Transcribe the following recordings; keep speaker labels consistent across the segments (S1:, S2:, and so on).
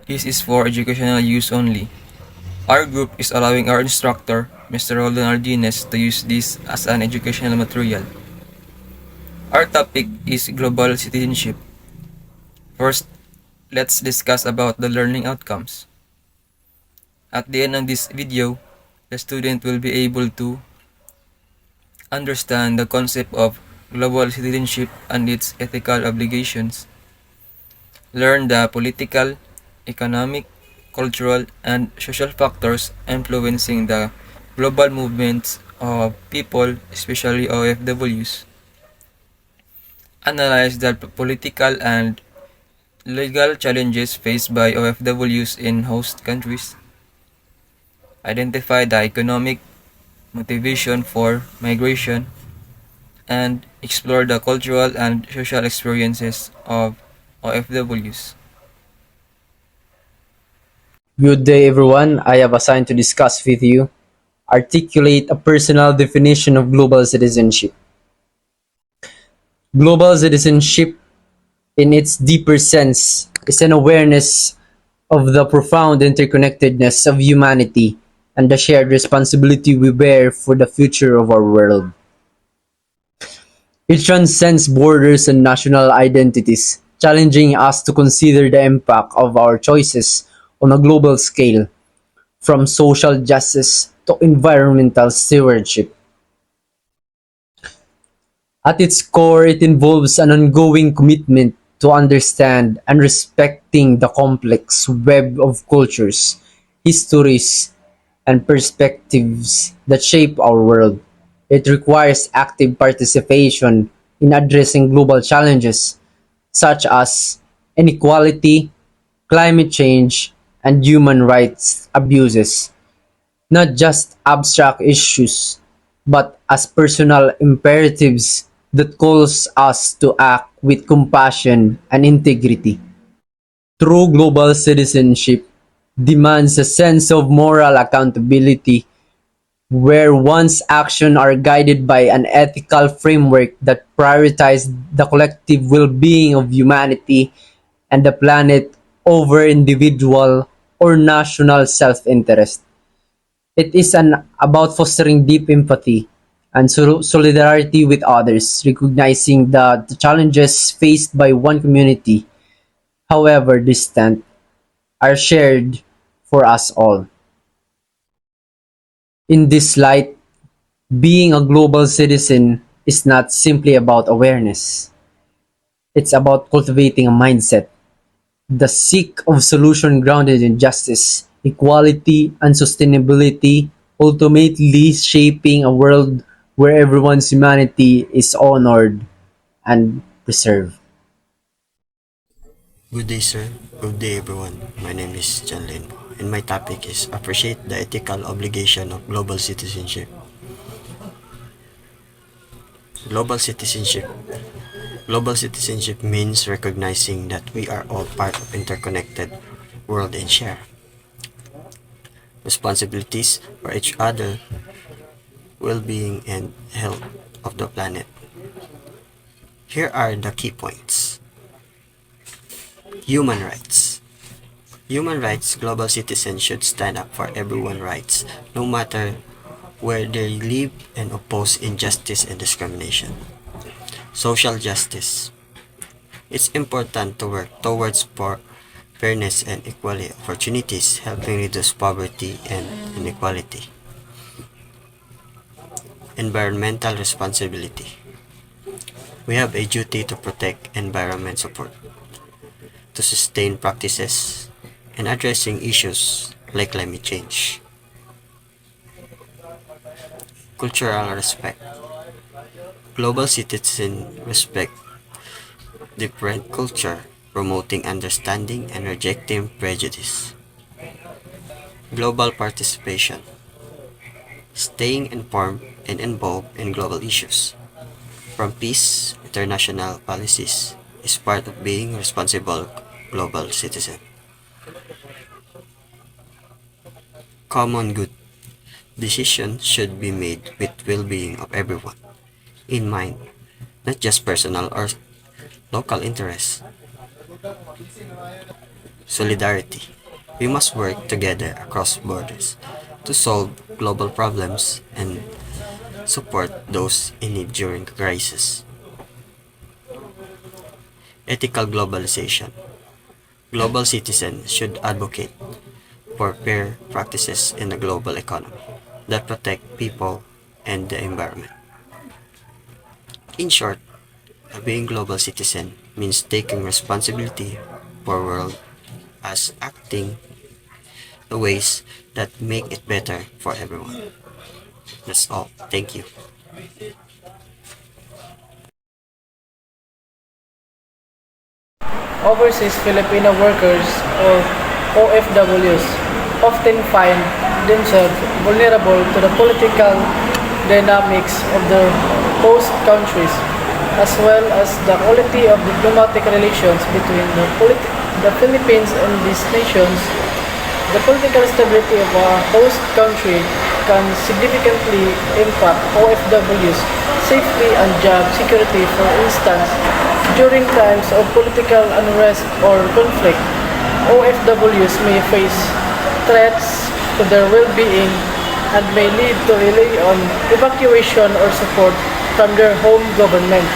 S1: This is for educational use only. Our group is allowing our instructor, Mr. Roldan Ardines, to use this as an educational material. Our topic is global citizenship. First, let's discuss about the learning outcomes. At the end of this video, the student will be able to understand the concept of global citizenship and its ethical obligations, learn the political, economic, cultural, and social factors influencing the global movements of people, especially OFWs, analyze the political and legal challenges faced by OFWs in host countries, identify the economic motivation for migration, and explore the cultural and social experiences of OFWs.
S2: Good day, everyone. I have assigned to discuss with you articulate a personal definition of global citizenship. Global citizenship, in its deeper sense, is an awareness of the profound interconnectedness of humanity and the shared responsibility we bear for the future of our world. It transcends borders and national identities, challenging us to consider the impact of our choices on a global scale, from social justice to environmental stewardship. At its core, it involves an ongoing commitment to understand and respecting the complex web of cultures, histories, and perspectives that shape our world. It requires active participation in addressing global challenges such as inequality, climate change, and human rights abuses, not just abstract issues, but as personal imperatives that calls us to act with compassion and integrity. True global citizenship demands a sense of moral accountability where one's actions are guided by an ethical framework that prioritizes the collective well-being of humanity and the planet over individual or national self-interest. It is about fostering deep empathy and solidarity with others, recognizing that the challenges faced by one community, however distant, are shared for us all. In this light, being a global citizen is not simply about awareness. It's about cultivating a mindset, the seek of solution grounded in justice, equality, and sustainability, ultimately shaping a world where everyone's humanity is honored and preserved.
S3: Good day, sir. Good day, everyone. My name is John Lin, and my topic is Appreciate the Ethical Obligation of Global Citizenship. Global citizenship. Global citizenship means recognizing that we are all part of interconnected world and share responsibilities for each other, well-being, and health of the planet. Here are the key points. Human rights. Human rights, global citizens should stand up for everyone's rights, no matter where they live, and oppose injustice and discrimination. Social justice. It's important to work towards fairness and equal opportunities, helping reduce poverty and inequality. Environmental responsibility. We have a duty to protect environment support, to sustain practices, and addressing issues like climate change. Cultural respect. Global citizens respect different culture, promoting understanding and rejecting prejudice. Global participation. Staying informed and involved in global issues, from peace, international policies, is part of being responsible global citizen. Common good. Decisions should be made with well-being of everyone in mind, not just personal or local interests. solidarity. We must work together across borders to solve global problems and support those in need during crisis. Ethical globalization. Global citizens should advocate for fair practices in the global economy that protect people and the environment. In short, being global citizen means taking responsibility for world as acting the ways that make it better for everyone. That's all. Thank you.
S4: Overseas Filipino workers, or OFWs, often find themselves vulnerable to the political dynamics of their host countries, as well as the quality of diplomatic relations between the Philippines and these nations. The political stability of a host country can significantly impact OFWs' safety and job security. For instance, during times of political unrest or conflict, OFWs may face threats to their well-being and may need to rely on evacuation or support from their home government.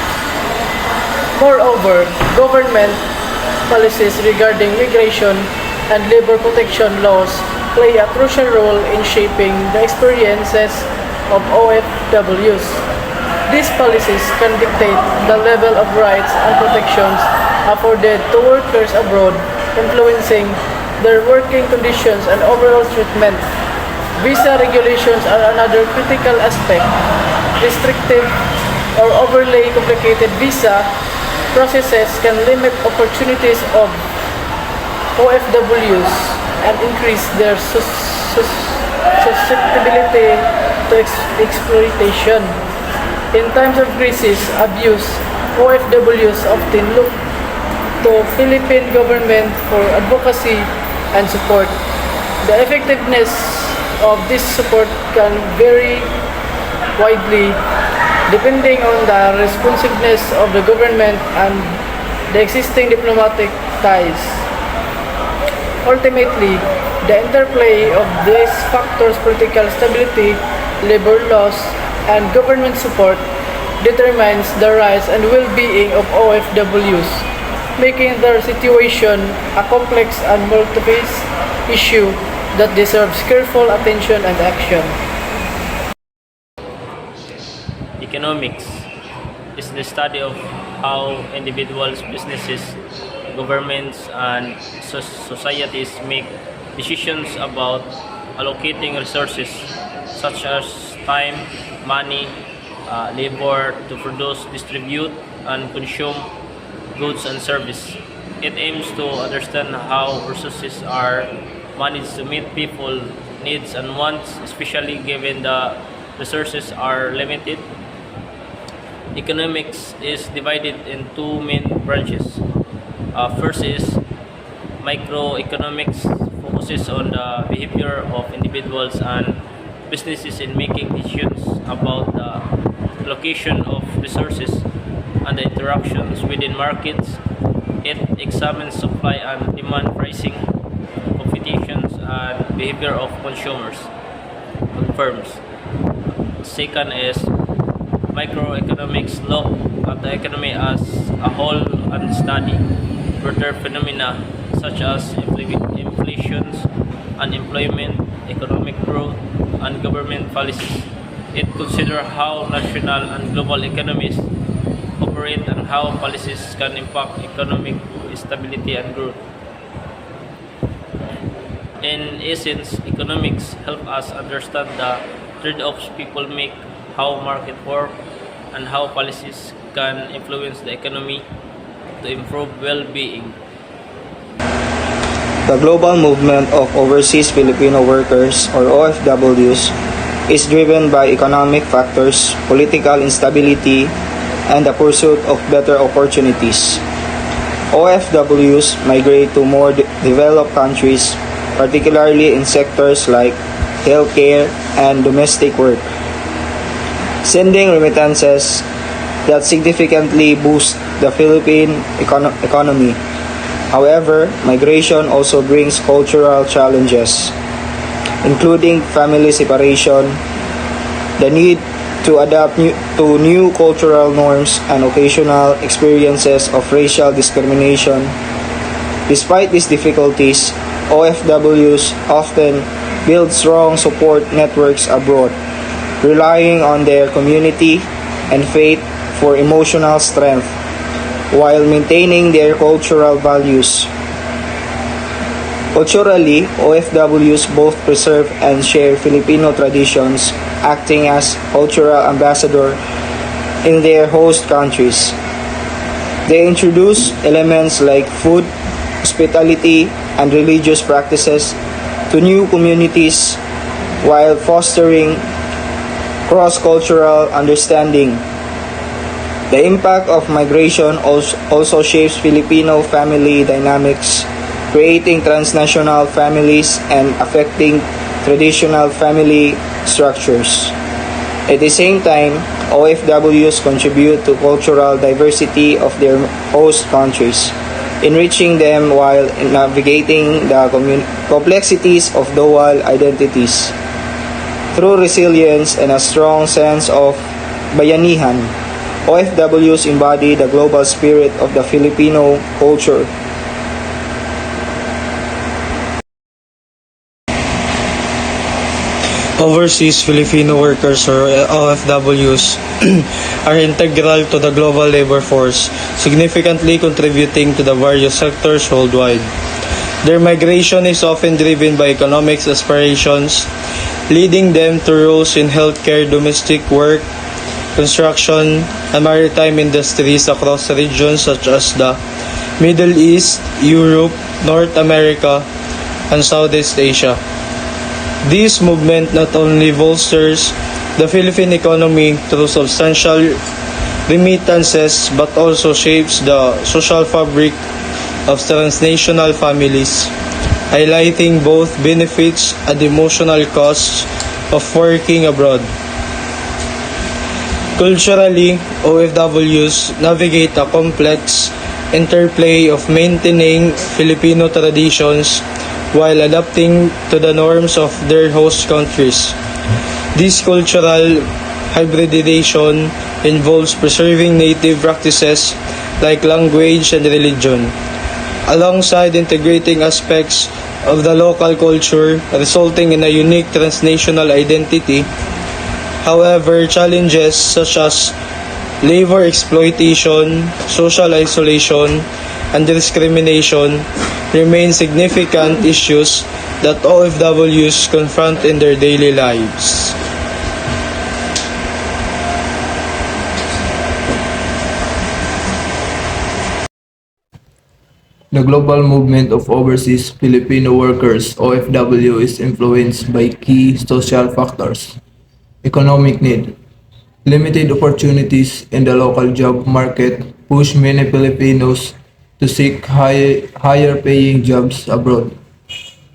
S4: Moreover, government policies regarding migration and labor protection laws play a crucial role in shaping the experiences of OFWs. These policies can dictate the level of rights and protections afforded to workers abroad, influencing their working conditions and overall treatment. Visa regulations are another critical aspect. Restrictive or overly complicated visa processes can limit opportunities of OFWs and increase their susceptibility to exploitation. In times of crisis, abuse, OFWs often look to Philippine government for advocacy and support. The effectiveness of this support can vary widely depending on the responsiveness of the government and the existing diplomatic ties. Ultimately, the interplay of these factors, political stability, labor laws, and government support, determines the rights and well-being of OFWs, making their situation a complex and multifaceted issue that deserves careful attention and action.
S5: Economics is the study of how individuals, businesses, governments, and societies make decisions about allocating resources such as time, money, labor to produce, distribute, and consume goods and service. It aims to understand how resources are managed to meet people needs and wants, especially given the resources are limited. Economics is divided in two main branches. First is microeconomics, focuses on the behavior of individuals and businesses in making decisions about the allocation of resources and the interactions within markets. It examines supply and demand pricing, competitions, and behavior of consumers and firms. Second is microeconomics, look at the economy as a whole and study further phenomena such as inflations, unemployment, economic growth, and government policies. It considers how national and global economies operate and how policies can impact economic stability and growth. In essence, economics help us understand the trade-offs people make, how market work, and how policies can influence the economy to improve well-being.
S6: The global movement of overseas Filipino workers, or OFWs, is driven by economic factors, political instability, and the pursuit of better opportunities. OFWs migrate to more developed countries, particularly in sectors like healthcare and domestic work, sending remittances that significantly boost the Philippine economy. However, migration also brings cultural challenges, including family separation, the need to adapt to new cultural norms, and occasional experiences of racial discrimination. Despite these difficulties, OFWs often build strong support networks abroad, relying on their community and faith for emotional strength while maintaining their cultural values. Culturally, OFWs both preserve and share Filipino traditions, acting as cultural ambassador in their host countries. They introduce elements like food, hospitality, and religious practices to new communities while fostering cross-cultural understanding. The impact of migration also shapes Filipino family dynamics, creating transnational families and affecting traditional family structures. At the same time, OFWs contribute to cultural diversity of their host countries, enriching them while navigating the complexities of dual identities. Through resilience and a strong sense of bayanihan, OFWs embody the global spirit of the Filipino culture.
S7: Overseas Filipino workers or OFWs are integral to the global labor force, significantly contributing to the various sectors worldwide. Their migration is often driven by economic aspirations, leading them to roles in healthcare, domestic work, construction, and maritime industries across regions such as the Middle East, Europe, North America, and Southeast Asia. This movement not only bolsters the Philippine economy through substantial remittances but also shapes the social fabric of transnational families, highlighting both benefits and emotional costs of working abroad. Culturally, OFWs navigate a complex interplay of maintaining Filipino traditions while adapting to the norms of their host countries. This cultural hybridization involves preserving native practices like language and religion, alongside integrating aspects of the local culture, resulting in a unique transnational identity. However, challenges such as labor exploitation, social isolation, and discrimination remain significant issues that OFWs confront in their daily lives.
S1: The global movement of overseas Filipino workers (OFW) is influenced by key social factors: economic need. Limited opportunities in the local job market push many Filipinos to seek higher paying jobs abroad.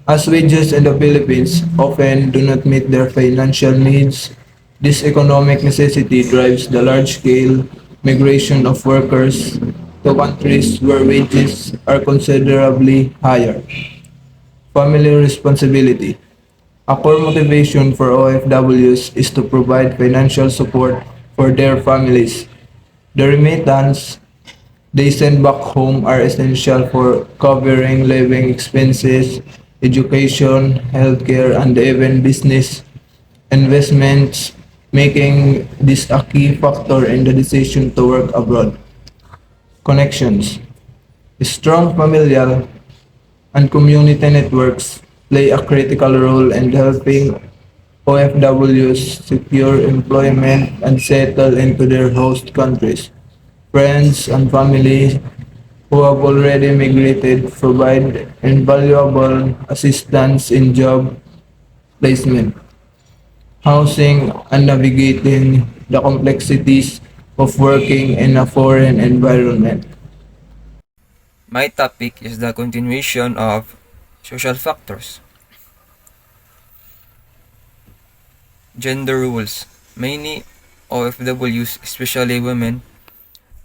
S1: As wages in the Philippines often do not meet their financial needs, this economic necessity drives the large-scale migration of workers to countries where wages are considerably higher. Family responsibility. A core motivation for OFWs is to provide financial support for their families. The remittance they send back home are essential for covering living expenses, education, healthcare, and even business investments, making this a key factor in the decision to work abroad. Connections. Strong familial and community networks play a critical role in helping OFWs secure employment and settle into their host countries. Friends and family who have already migrated provide invaluable assistance in job placement, housing, and navigating the complexities of working in a foreign environment.
S8: My topic is the continuation of social factors. Gender roles. Many OFWs, especially women,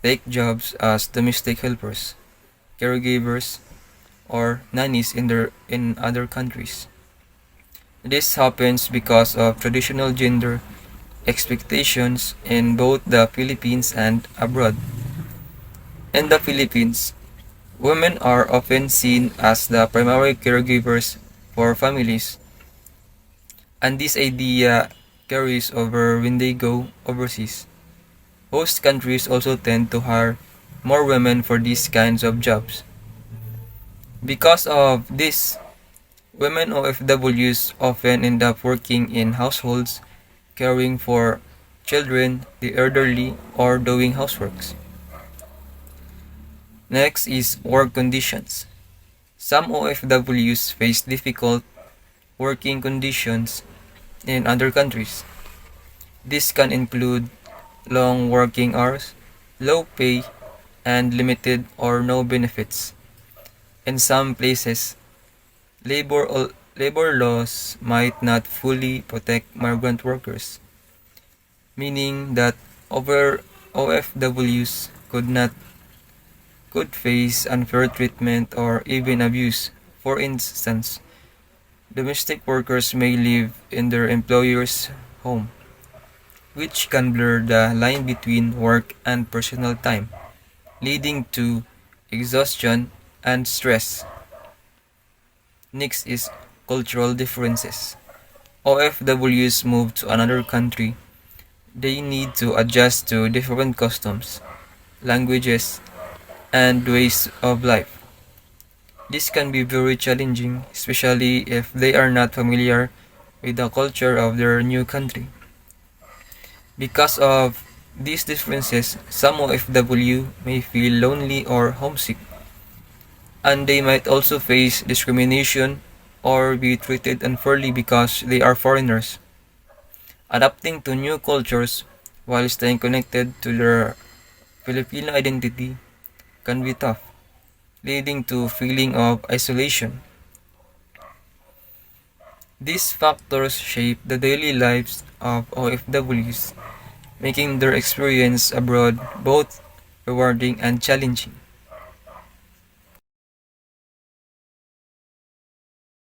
S8: take jobs as domestic helpers, caregivers, or nannies in other countries. This happens because of traditional gender expectations in both the Philippines and abroad. In the Philippines, women are often seen as the primary caregivers for families, and this idea carries over when they go overseas. Host countries also tend to hire more women for these kinds of jobs. Because of this, women OFWs often end up working in households, caring for children, the elderly, or doing houseworks. Next is work conditions. Some OFWs face difficult working conditions in other countries. This can include long working hours, low pay, and limited or no benefits. In some places, labor laws might not fully protect migrant workers, meaning that over OFWs could face unfair treatment or even abuse. For instance, domestic workers may live in their employer's home, which can blur the line between work and personal time, leading to exhaustion and stress. Next is cultural differences. OFWs move to another country. They need to adjust to different customs, languages, and ways of life. This can be very challenging, especially if they are not familiar with the culture of their new country. Because of these differences, some OFW may feel lonely or homesick, and they might also face discrimination or be treated unfairly because they are foreigners. Adapting to new cultures while staying connected to their Filipino identity can be tough, leading to feeling of isolation. These factors shape the daily lives of OFWs, making their experience abroad both rewarding and challenging.